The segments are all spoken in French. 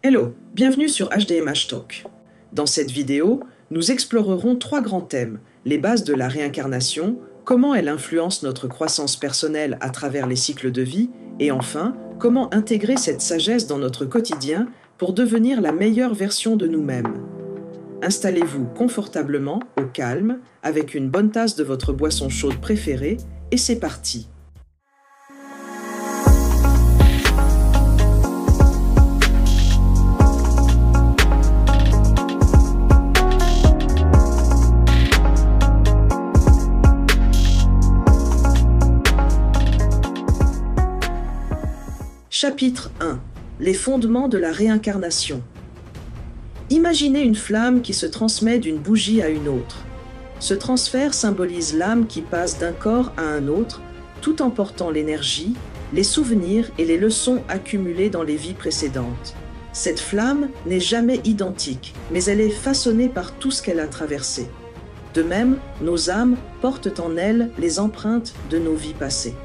Hello, bienvenue sur HDMH Talk. Dans cette vidéo, nous explorerons 3 grands thèmes, les bases de la réincarnation, comment elle influence notre croissance personnelle à travers les cycles de vie, et enfin, comment intégrer cette sagesse dans notre quotidien pour devenir la meilleure version de nous-mêmes. Installez-vous confortablement, au calme, avec une bonne tasse de votre boisson chaude préférée, et c'est parti. Chapitre 1. Les fondements de la réincarnation. Imaginez une flamme qui se transmet d'une bougie à une autre. Ce transfert symbolise l'âme qui passe d'un corps à un autre, tout en portant l'énergie, les souvenirs et les leçons accumulées dans les vies précédentes. Cette flamme n'est jamais identique, mais elle est façonnée par tout ce qu'elle a traversé. De même, nos âmes portent en elles les empreintes de nos vies passées.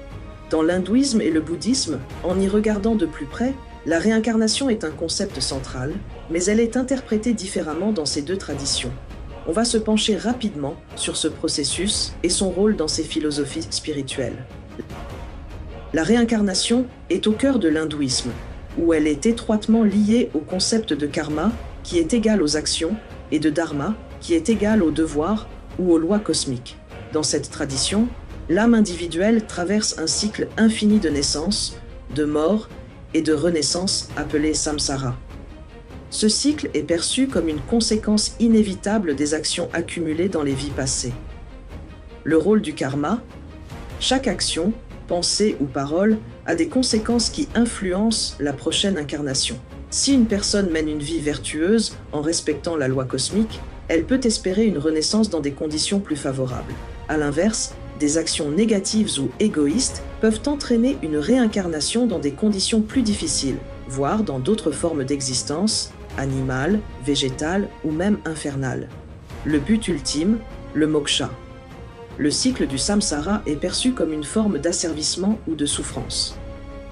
Dans l'hindouisme et le bouddhisme, en y regardant de plus près, la réincarnation est un concept central, mais elle est interprétée différemment dans ces deux traditions. On va se pencher rapidement sur ce processus et son rôle dans ces philosophies spirituelles. La réincarnation est au cœur de l'hindouisme, où elle est étroitement liée au concept de karma, qui est égal aux actions, et de dharma, qui est égal aux devoirs ou aux lois cosmiques. Dans cette tradition, l'âme individuelle traverse un cycle infini de naissance, de mort et de renaissance appelé samsara. Ce cycle est perçu comme une conséquence inévitable des actions accumulées dans les vies passées. Le rôle du karma: chaque action, pensée ou parole a des conséquences qui influencent la prochaine incarnation. Si une personne mène une vie vertueuse en respectant la loi cosmique, elle peut espérer une renaissance dans des conditions plus favorables. À l'inverse, des actions négatives ou égoïstes peuvent entraîner une réincarnation dans des conditions plus difficiles, voire dans d'autres formes d'existence, animale, végétale ou même infernale. Le but ultime, le moksha. Le cycle du samsara est perçu comme une forme d'asservissement ou de souffrance.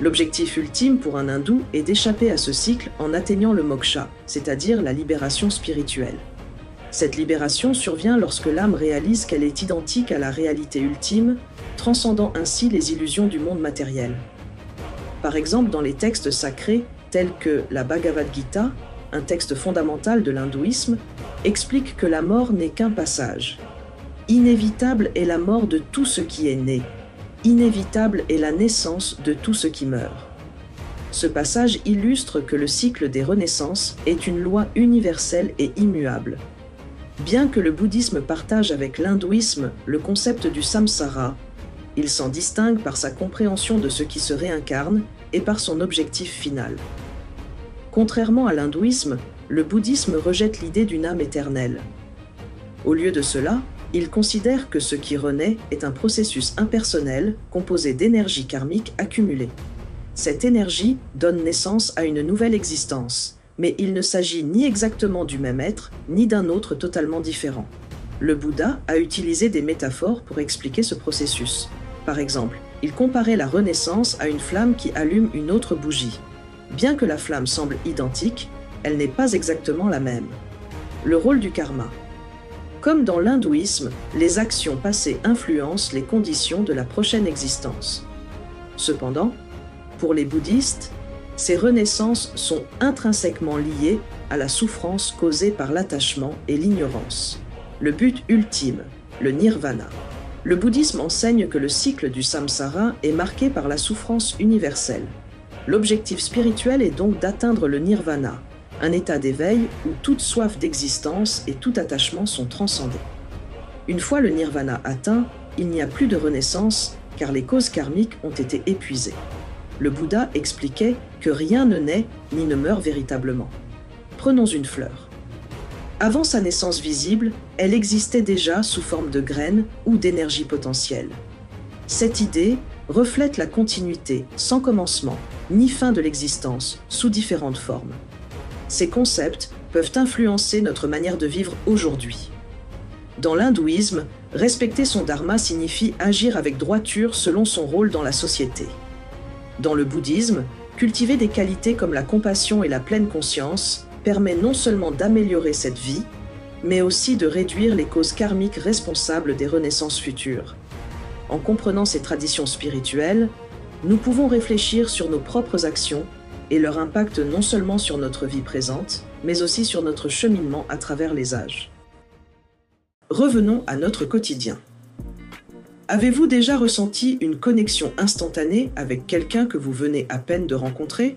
L'objectif ultime pour un hindou est d'échapper à ce cycle en atteignant le moksha, c'est-à-dire la libération spirituelle. Cette libération survient lorsque l'âme réalise qu'elle est identique à la réalité ultime, transcendant ainsi les illusions du monde matériel. Par exemple, dans les textes sacrés tels que la Bhagavad Gita, un texte fondamental de l'hindouisme, explique que la mort n'est qu'un passage. Inévitable est la mort de tout ce qui est né. Inévitable est la naissance de tout ce qui meurt. Ce passage illustre que le cycle des renaissances est une loi universelle et immuable. Bien que le bouddhisme partage avec l'hindouisme le concept du samsara, il s'en distingue par sa compréhension de ce qui se réincarne et par son objectif final. Contrairement à l'hindouisme, le bouddhisme rejette l'idée d'une âme éternelle. Au lieu de cela, il considère que ce qui renaît est un processus impersonnel composé d'énergie karmique accumulée. Cette énergie donne naissance à une nouvelle existence. Mais il ne s'agit ni exactement du même être, ni d'un autre totalement différent. Le Bouddha a utilisé des métaphores pour expliquer ce processus. Par exemple, il comparait la renaissance à une flamme qui allume une autre bougie. Bien que la flamme semble identique, elle n'est pas exactement la même. Le rôle du karma. Comme dans l'hindouisme, les actions passées influencent les conditions de la prochaine existence. Cependant, pour les bouddhistes, ces renaissances sont intrinsèquement liées à la souffrance causée par l'attachement et l'ignorance. Le but ultime, le nirvana. Le bouddhisme enseigne que le cycle du samsara est marqué par la souffrance universelle. L'objectif spirituel est donc d'atteindre le nirvana, un état d'éveil où toute soif d'existence et tout attachement sont transcendés. Une fois le nirvana atteint, il n'y a plus de renaissance car les causes karmiques ont été épuisées. Le Bouddha expliquait que rien ne naît ni ne meurt véritablement. Prenons une fleur. Avant sa naissance visible, elle existait déjà sous forme de graines ou d'énergie potentielle. Cette idée reflète la continuité, sans commencement, ni fin de l'existence, sous différentes formes. Ces concepts peuvent influencer notre manière de vivre aujourd'hui. Dans l'hindouisme, respecter son dharma signifie agir avec droiture selon son rôle dans la société. Dans le bouddhisme, Cultiver des qualités comme la compassion et la pleine conscience permet non seulement d'améliorer cette vie, mais aussi de réduire les causes karmiques responsables des renaissances futures. En comprenant ces traditions spirituelles, nous pouvons réfléchir sur nos propres actions et leur impact non seulement sur notre vie présente, mais aussi sur notre cheminement à travers les âges. Revenons à notre quotidien. Avez-vous déjà ressenti une connexion instantanée avec quelqu'un que vous venez à peine de rencontrer?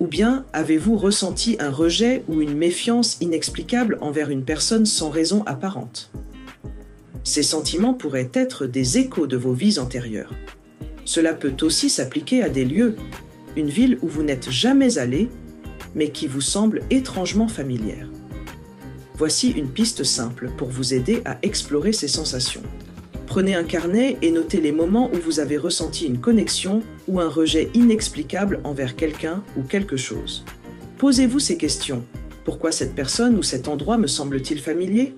Ou bien avez-vous ressenti un rejet ou une méfiance inexplicable envers une personne sans raison apparente? Ces sentiments pourraient être des échos de vos vies antérieures. Cela peut aussi s'appliquer à des lieux, une ville où vous n'êtes jamais allé, mais qui vous semble étrangement familière. Voici une piste simple pour vous aider à explorer ces sensations. Prenez un carnet et notez les moments où vous avez ressenti une connexion ou un rejet inexplicable envers quelqu'un ou quelque chose. Posez-vous ces questions. Pourquoi cette personne ou cet endroit me semble-t-il familier?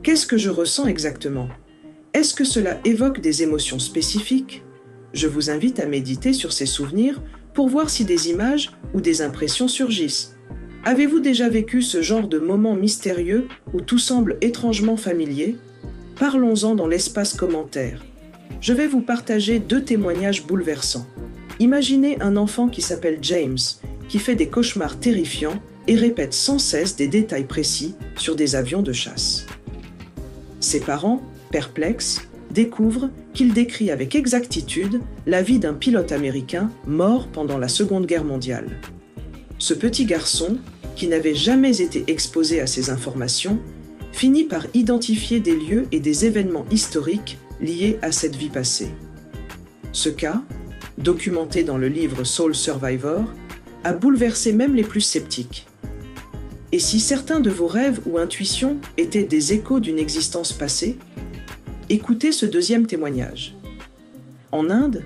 Qu'est-ce que je ressens exactement? Est-ce que cela évoque des émotions spécifiques? Je vous invite à méditer sur ces souvenirs pour voir si des images ou des impressions surgissent. Avez-vous déjà vécu ce genre de moment mystérieux où tout semble étrangement familier? Parlons-en dans l'espace commentaire. Je vais vous partager 2 témoignages bouleversants. Imaginez un enfant qui s'appelle James, qui fait des cauchemars terrifiants et répète sans cesse des détails précis sur des avions de chasse. Ses parents, perplexes, découvrent qu'il décrit avec exactitude la vie d'un pilote américain mort pendant la Seconde Guerre mondiale. Ce petit garçon, qui n'avait jamais été exposé à ces informations, finit par identifier des lieux et des événements historiques liés à cette vie passée. Ce cas, documenté dans le livre Soul Survivor, a bouleversé même les plus sceptiques. Et si certains de vos rêves ou intuitions étaient des échos d'une existence passée, écoutez ce 2e témoignage. En Inde,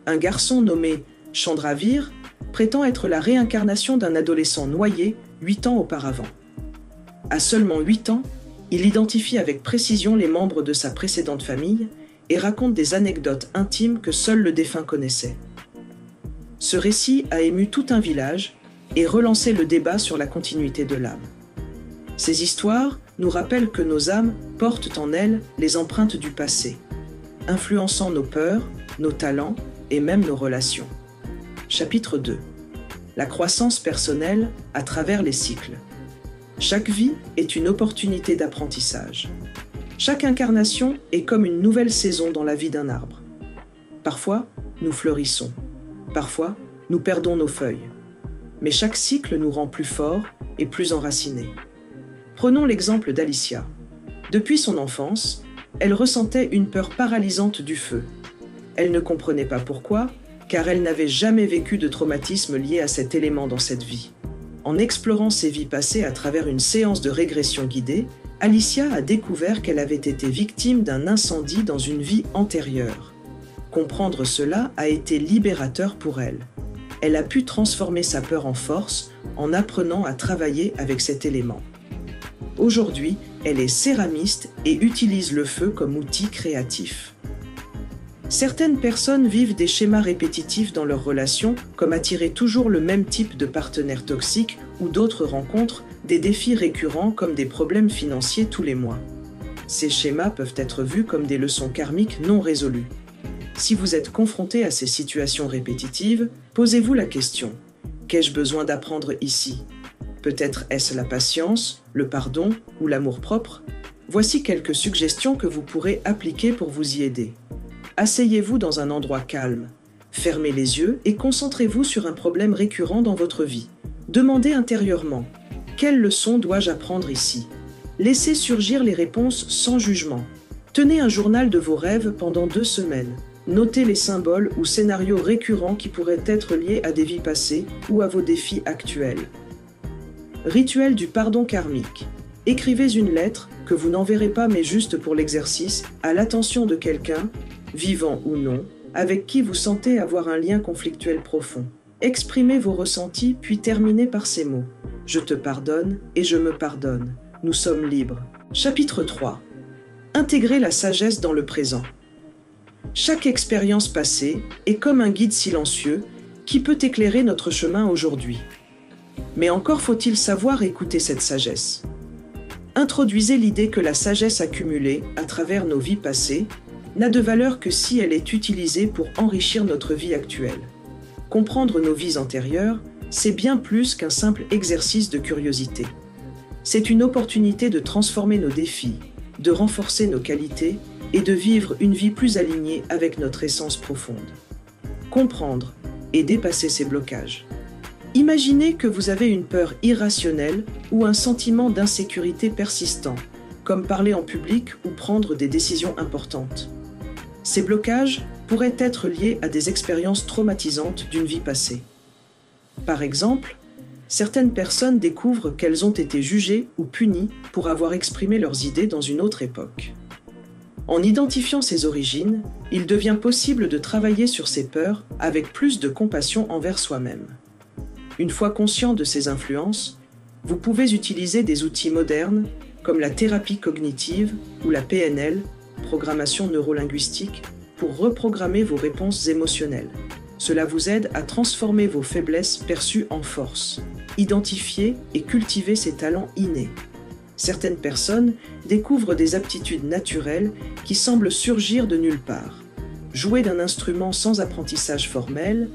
un garçon nommé Chandravir prétend être la réincarnation d'un adolescent noyé 8 ans auparavant. À seulement 8 ans, il identifie avec précision les membres de sa précédente famille et raconte des anecdotes intimes que seul le défunt connaissait. Ce récit a ému tout un village et relancé le débat sur la continuité de l'âme. Ces histoires nous rappellent que nos âmes portent en elles les empreintes du passé, influençant nos peurs, nos talents et même nos relations. Chapitre 2. La croissance personnelle à travers les cycles. Chaque vie est une opportunité d'apprentissage. Chaque incarnation est comme une nouvelle saison dans la vie d'un arbre. Parfois, nous fleurissons. Parfois, nous perdons nos feuilles. Mais chaque cycle nous rend plus forts et plus enracinés. Prenons l'exemple d'Alicia. Depuis son enfance, elle ressentait une peur paralysante du feu. Elle ne comprenait pas pourquoi, car elle n'avait jamais vécu de traumatisme lié à cet élément dans cette vie. En explorant ses vies passées à travers une séance de régression guidée, Alicia a découvert qu'elle avait été victime d'un incendie dans une vie antérieure. Comprendre cela a été libérateur pour elle. Elle a pu transformer sa peur en force en apprenant à travailler avec cet élément. Aujourd'hui, elle est céramiste et utilise le feu comme outil créatif. Certaines personnes vivent des schémas répétitifs dans leurs relations, comme attirer toujours le même type de partenaire toxique, ou d'autres rencontrent des défis récurrents comme des problèmes financiers tous les mois. Ces schémas peuvent être vus comme des leçons karmiques non résolues. Si vous êtes confronté à ces situations répétitives, posez-vous la question: qu'ai-je besoin d'apprendre ici? Peut-être est-ce la patience, le pardon ou l'amour-propre? Voici quelques suggestions que vous pourrez appliquer pour vous y aider. Asseyez-vous dans un endroit calme. Fermez les yeux et concentrez-vous sur un problème récurrent dans votre vie. Demandez intérieurement: quelle leçon dois-je apprendre ici? Laissez surgir les réponses sans jugement. Tenez un journal de vos rêves pendant 2 semaines. Notez les symboles ou scénarios récurrents qui pourraient être liés à des vies passées ou à vos défis actuels. Rituel du pardon karmique. Écrivez une lettre, que vous n'enverrez pas mais juste pour l'exercice, à l'attention de quelqu'un, vivant ou non, avec qui vous sentez avoir un lien conflictuel profond. Exprimez vos ressentis puis terminez par ces mots: je te pardonne et je me pardonne. Nous sommes libres. Chapitre 3. Intégrer la sagesse dans le présent. Chaque expérience passée est comme un guide silencieux qui peut éclairer notre chemin aujourd'hui. Mais encore faut-il savoir écouter cette sagesse. Introduisez l'idée que la sagesse accumulée à travers nos vies passées n'a de valeur que si elle est utilisée pour enrichir notre vie actuelle. Comprendre nos vies antérieures, c'est bien plus qu'un simple exercice de curiosité. C'est une opportunité de transformer nos défis, de renforcer nos qualités et de vivre une vie plus alignée avec notre essence profonde. Comprendre et dépasser ces blocages. Imaginez que vous avez une peur irrationnelle ou un sentiment d'insécurité persistant, comme parler en public ou prendre des décisions importantes. Ces blocages pourraient être liés à des expériences traumatisantes d'une vie passée. Par exemple, certaines personnes découvrent qu'elles ont été jugées ou punies pour avoir exprimé leurs idées dans une autre époque. En identifiant ces origines, il devient possible de travailler sur ces peurs avec plus de compassion envers soi-même. Une fois conscient de ces influences, vous pouvez utiliser des outils modernes comme la thérapie cognitive ou la PNL, programmation neurolinguistique, pour reprogrammer vos réponses émotionnelles. Cela vous aide à transformer vos faiblesses perçues en force, identifier et cultiver ces talents innés. Certaines personnes découvrent des aptitudes naturelles qui semblent surgir de nulle part. Jouer d'un instrument sans apprentissage formel,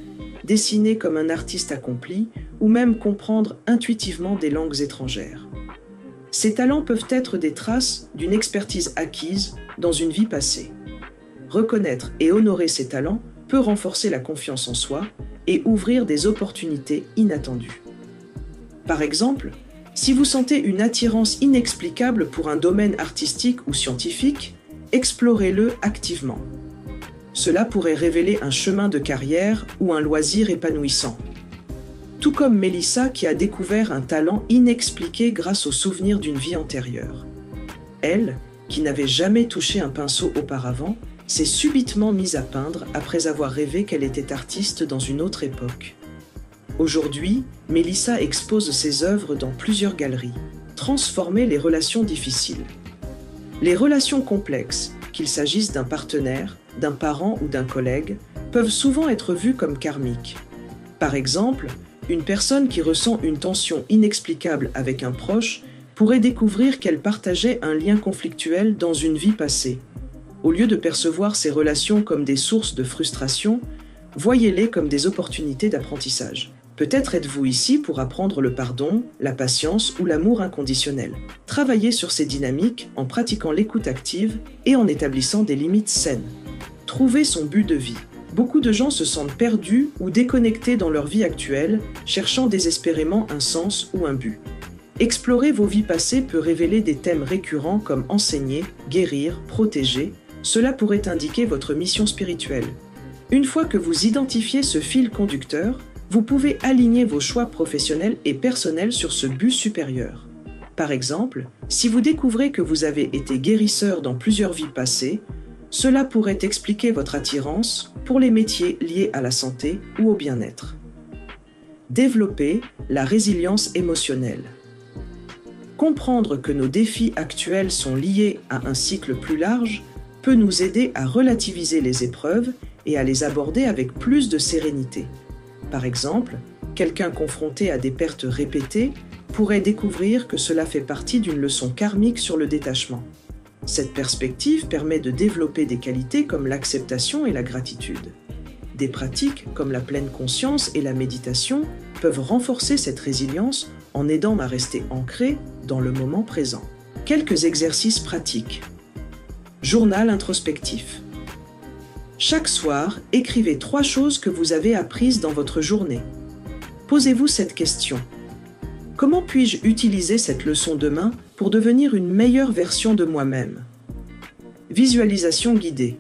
dessiner comme un artiste accompli ou même comprendre intuitivement des langues étrangères. Ces talents peuvent être des traces d'une expertise acquise dans une vie passée. Reconnaître et honorer ces talents peut renforcer la confiance en soi et ouvrir des opportunités inattendues. Par exemple, si vous sentez une attirance inexplicable pour un domaine artistique ou scientifique, explorez-le activement. Cela pourrait révéler un chemin de carrière ou un loisir épanouissant. Tout comme Mélissa qui a découvert un talent inexpliqué grâce aux souvenirs d'une vie antérieure. Elle, qui n'avait jamais touché un pinceau auparavant, s'est subitement mise à peindre après avoir rêvé qu'elle était artiste dans une autre époque. Aujourd'hui, Mélissa expose ses œuvres dans plusieurs galeries. Transformer les relations difficiles. Les relations complexes, qu'il s'agisse d'un partenaire, d'un parent ou d'un collègue, peuvent souvent être vues comme karmiques. Par exemple, une personne qui ressent une tension inexplicable avec un proche pourrait découvrir qu'elle partageait un lien conflictuel dans une vie passée. Au lieu de percevoir ces relations comme des sources de frustration, voyez-les comme des opportunités d'apprentissage. Peut-être êtes-vous ici pour apprendre le pardon, la patience ou l'amour inconditionnel. Travaillez sur ces dynamiques en pratiquant l'écoute active et en établissant des limites saines. Trouver son but de vie. Beaucoup de gens se sentent perdus ou déconnectés dans leur vie actuelle, cherchant désespérément un sens ou un but. Explorer vos vies passées peut révéler des thèmes récurrents comme enseigner, guérir, protéger. Cela pourrait indiquer votre mission spirituelle. Une fois que vous identifiez ce fil conducteur, vous pouvez aligner vos choix professionnels et personnels sur ce but supérieur. Par exemple, si vous découvrez que vous avez été guérisseur dans plusieurs vies passées, cela pourrait expliquer votre attirance pour les métiers liés à la santé ou au bien-être. Développer la résilience émotionnelle. Comprendre que nos défis actuels sont liés à un cycle plus large peut nous aider à relativiser les épreuves et à les aborder avec plus de sérénité. Par exemple, quelqu'un confronté à des pertes répétées pourrait découvrir que cela fait partie d'une leçon karmique sur le détachement. Cette perspective permet de développer des qualités comme l'acceptation et la gratitude. Des pratiques comme la pleine conscience et la méditation peuvent renforcer cette résilience en aidant à rester ancré dans le moment présent. Quelques exercices pratiques. Journal introspectif. Chaque soir, écrivez 3 choses que vous avez apprises dans votre journée. Posez-vous cette question. Comment puis-je utiliser cette leçon demain pour devenir une meilleure version de moi-même? Visualisation guidée.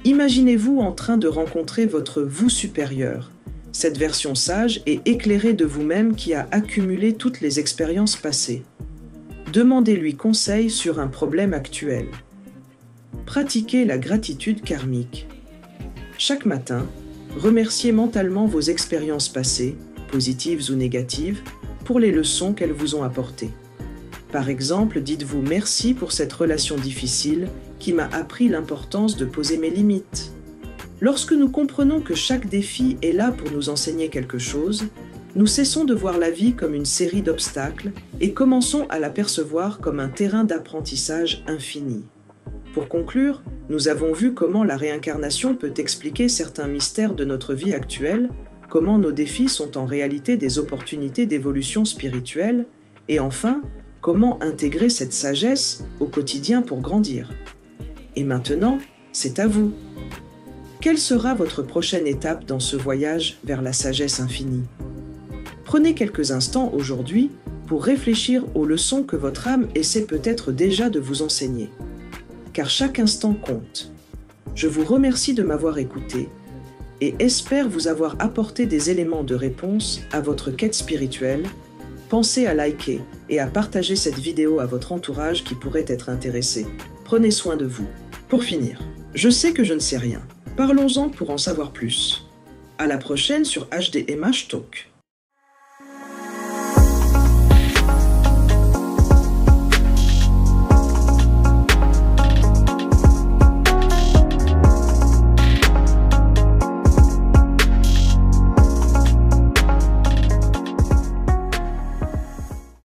Imaginez-vous en train de rencontrer votre vous supérieur, cette version sage et éclairée de vous-même qui a accumulé toutes les expériences passées. Demandez-lui conseil sur un problème actuel. Pratiquez la gratitude karmique. Chaque matin, remerciez mentalement vos expériences passées, positives ou négatives, pour les leçons qu'elles vous ont apportées. Par exemple, dites-vous merci pour cette relation difficile qui m'a appris l'importance de poser mes limites. Lorsque nous comprenons que chaque défi est là pour nous enseigner quelque chose, nous cessons de voir la vie comme une série d'obstacles et commençons à la percevoir comme un terrain d'apprentissage infini. Pour conclure, nous avons vu comment la réincarnation peut expliquer certains mystères de notre vie actuelle, comment nos défis sont en réalité des opportunités d'évolution spirituelle, et enfin, comment intégrer cette sagesse au quotidien pour grandir. Et maintenant, c'est à vous. Quelle sera votre prochaine étape dans ce voyage vers la sagesse infinie? Prenez quelques instants aujourd'hui pour réfléchir aux leçons que votre âme essaie peut-être déjà de vous enseigner. Car chaque instant compte. Je vous remercie de m'avoir écouté et espère vous avoir apporté des éléments de réponse à votre quête spirituelle. Pensez à liker et à partager cette vidéo à votre entourage qui pourrait être intéressé. Prenez soin de vous. Pour finir, je sais que je ne sais rien. Parlons-en pour en savoir plus. À la prochaine sur HDMH Talk.